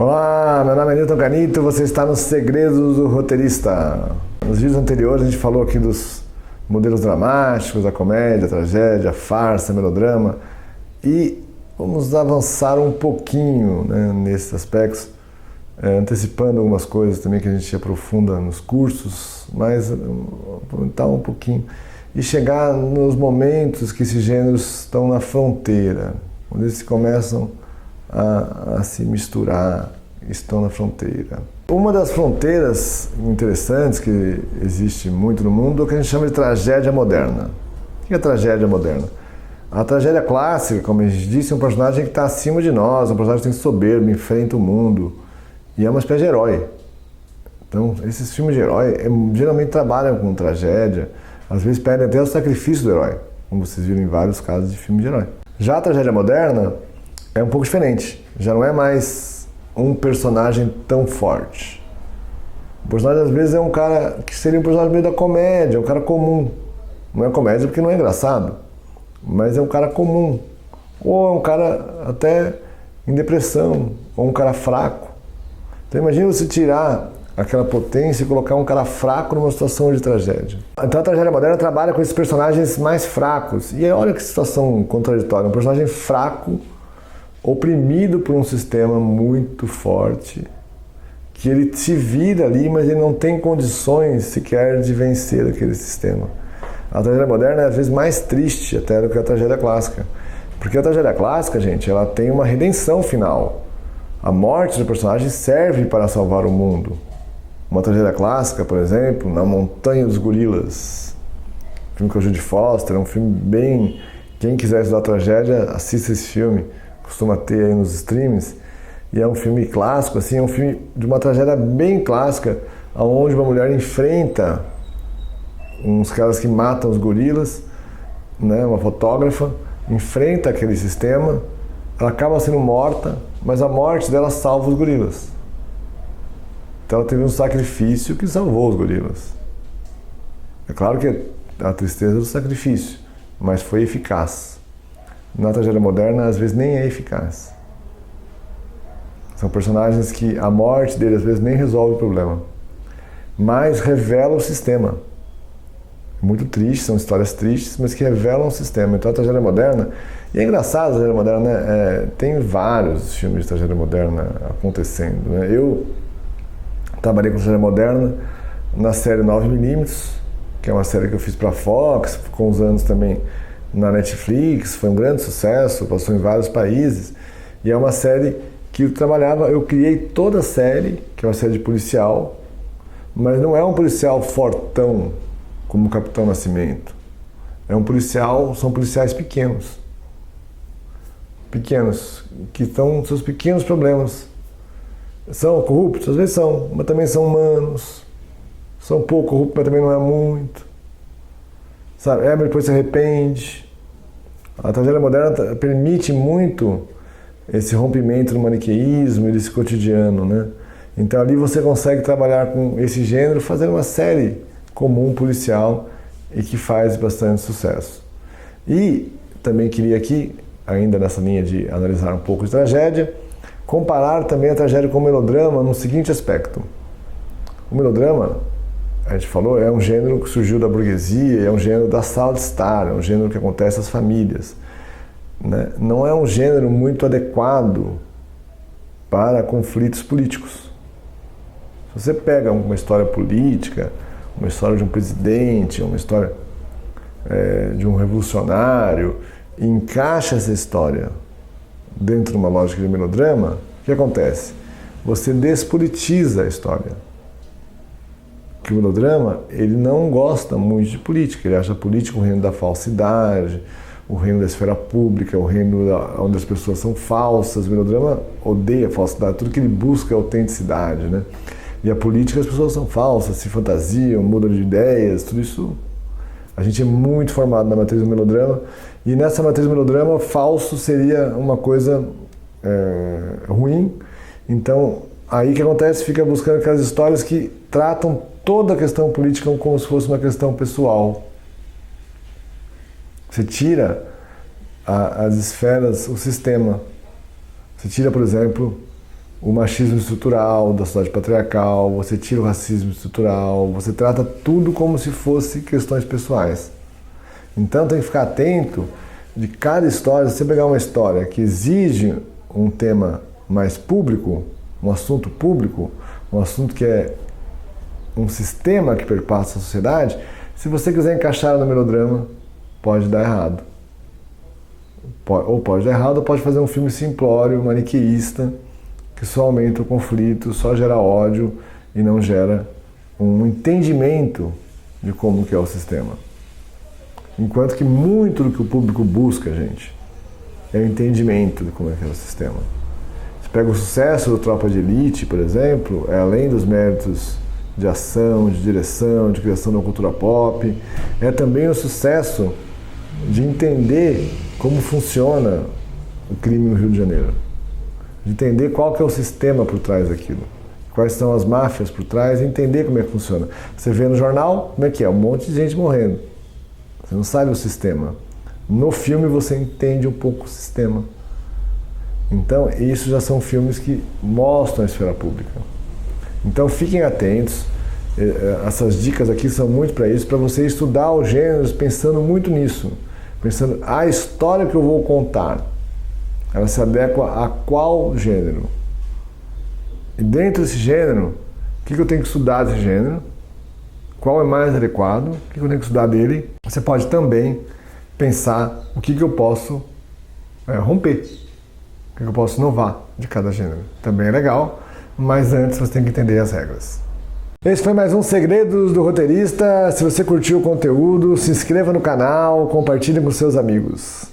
Olá, meu nome é Newton Canito, você está nos Segredos do Roteirista. Nos vídeos anteriores a gente falou aqui dos modelos dramáticos, a comédia, a tragédia, a farsa, a melodrama, e vamos avançar um pouquinho, né, nesses aspectos, antecipando algumas coisas também que a gente aprofunda nos cursos, mas aumentar um pouquinho e chegar nos momentos que esses gêneros estão na fronteira, onde eles começam a se misturar, estão na fronteira. Uma das fronteiras interessantes que existe muito no mundo é o que a gente chama de tragédia moderna. O que é tragédia moderna? A tragédia clássica, como a gente disse, é um personagem que está acima de nós, um personagem que tem soberbo, enfrenta o mundo e é uma espécie de herói. Então, esses filmes de herói geralmente trabalham com tragédia, às vezes pedem até o sacrifício do herói, como vocês viram em vários casos de filme de herói. Já a tragédia moderna é um pouco diferente, já não é mais um personagem tão forte. O personagem às vezes é um cara que seria um personagem meio da comédia, um cara comum. Não é comédia porque não é engraçado, mas é um cara comum. Ou é um cara até em depressão, ou um cara fraco. Então imagine você tirar aquela potência e colocar um cara fraco numa situação de tragédia. Então a tragédia moderna trabalha com esses personagens mais fracos. E olha que situação contraditória, um personagem fraco, oprimido por um sistema muito forte, que ele se vira ali, mas ele não tem condições sequer de vencer aquele sistema. A tragédia moderna é às vezes mais triste até do que a tragédia clássica. Porque a tragédia clássica, gente, ela tem uma redenção final. A morte do personagem serve para salvar o mundo. Uma tragédia clássica, por exemplo, Na Montanha dos Gorilas, filme com a Judy Foster, é um filme bem... Quem quiser estudar tragédia, assista esse filme. Costuma ter aí nos streams, e é um filme clássico, assim, é um filme de uma tragédia bem clássica, onde uma mulher enfrenta uns caras que matam os gorilas, né, uma fotógrafa, enfrenta aquele sistema, ela acaba sendo morta, mas a morte dela salva os gorilas. Então ela teve um sacrifício que salvou os gorilas. É claro que a tristeza do sacrifício, mas foi eficaz. Na tragédia moderna, às vezes, nem é eficaz. São personagens que a morte deles, às vezes, nem resolve o problema, mas revela o sistema. É muito triste, são histórias tristes, mas que revelam o sistema. Então, a tragédia moderna... E é engraçado a tragédia moderna, né? Tem vários filmes de tragédia moderna acontecendo, né? Eu trabalhei com tragédia moderna na série 9mm, que é uma série que eu fiz para a Fox, ficou uns anos também na Netflix, foi um grande sucesso, passou em vários países, e é uma série que eu criei toda a série, que é uma série de policial, mas não é um policial fortão, como o Capitão Nascimento. É um policial, são policiais pequenos, que estão seus pequenos problemas. São corruptos? Às vezes são, mas também são humanos, são pouco corruptos, mas também não é muito. Sabe? Mas depois se arrepende. A tragédia moderna permite muito esse rompimento do maniqueísmo e desse cotidiano, né? Então ali você consegue trabalhar com esse gênero, fazendo uma série comum policial e que faz bastante sucesso. E também queria aqui, ainda nessa linha de analisar um pouco de tragédia, comparar também a tragédia com o melodrama no seguinte aspecto. O melodrama, a gente falou, é um gênero que surgiu da burguesia, é um gênero da sala de estar, é um gênero que acontece às famílias, né? Não é um gênero muito adequado para conflitos políticos. Se você pega uma história política, uma história de um presidente, uma história de um revolucionário, e encaixa essa história dentro de uma lógica de melodrama, o que acontece? Você despolitiza a história. Que o melodrama, ele não gosta muito de política, ele acha a política o reino da falsidade, o reino da esfera pública, o reino onde as pessoas são falsas. O melodrama odeia a falsidade, tudo que ele busca é autenticidade, né? E a política, as pessoas são falsas, se fantasiam, mudam de ideias, tudo isso. A gente é muito formado na matriz do melodrama, e nessa matriz do melodrama, falso seria uma coisa ruim. Então, aí o que acontece? Fica buscando aquelas histórias que tratam toda a questão política como se fosse uma questão pessoal. Você tira as esferas, o sistema. Você tira, por exemplo, o machismo estrutural da sociedade patriarcal, você tira o racismo estrutural, você trata tudo como se fosse questões pessoais. Então tem que ficar atento de cada história. Se você pegar uma história que exige um tema mais público, um assunto público, um assunto que é um sistema que perpassa a sociedade, se você quiser encaixar no melodrama, pode dar errado. Ou pode dar errado, ou pode fazer um filme simplório, maniqueísta, que só aumenta o conflito, só gera ódio e não gera um entendimento de como que é o sistema. Enquanto que muito do que o público busca, gente, é o entendimento de como é que é o sistema. Você pega o sucesso do Tropa de Elite, por exemplo, é além dos méritos de ação, de direção, de criação da cultura pop, é também o sucesso de entender como funciona o crime no Rio de Janeiro. De entender qual que é o sistema por trás daquilo. Quais são as máfias por trás e entender como é que funciona. Você vê no jornal, como é que é? Um monte de gente morrendo. Você não sabe o sistema. No filme você entende um pouco o sistema. Então, isso já são filmes que mostram a esfera pública. Então, fiquem atentos. Essas dicas aqui são muito para isso, para você estudar os gêneros pensando muito nisso. Pensando, a história que eu vou contar, ela se adequa a qual gênero? E dentro desse gênero, o que eu tenho que estudar desse gênero? Qual é mais adequado? O que eu tenho que estudar dele? Você pode também pensar o que eu posso romper, o que eu posso inovar de cada gênero. Também é legal, mas antes você tem que entender as regras. Esse foi mais um Segredos do Roteirista. Se você curtiu o conteúdo, se inscreva no canal, compartilhe com seus amigos.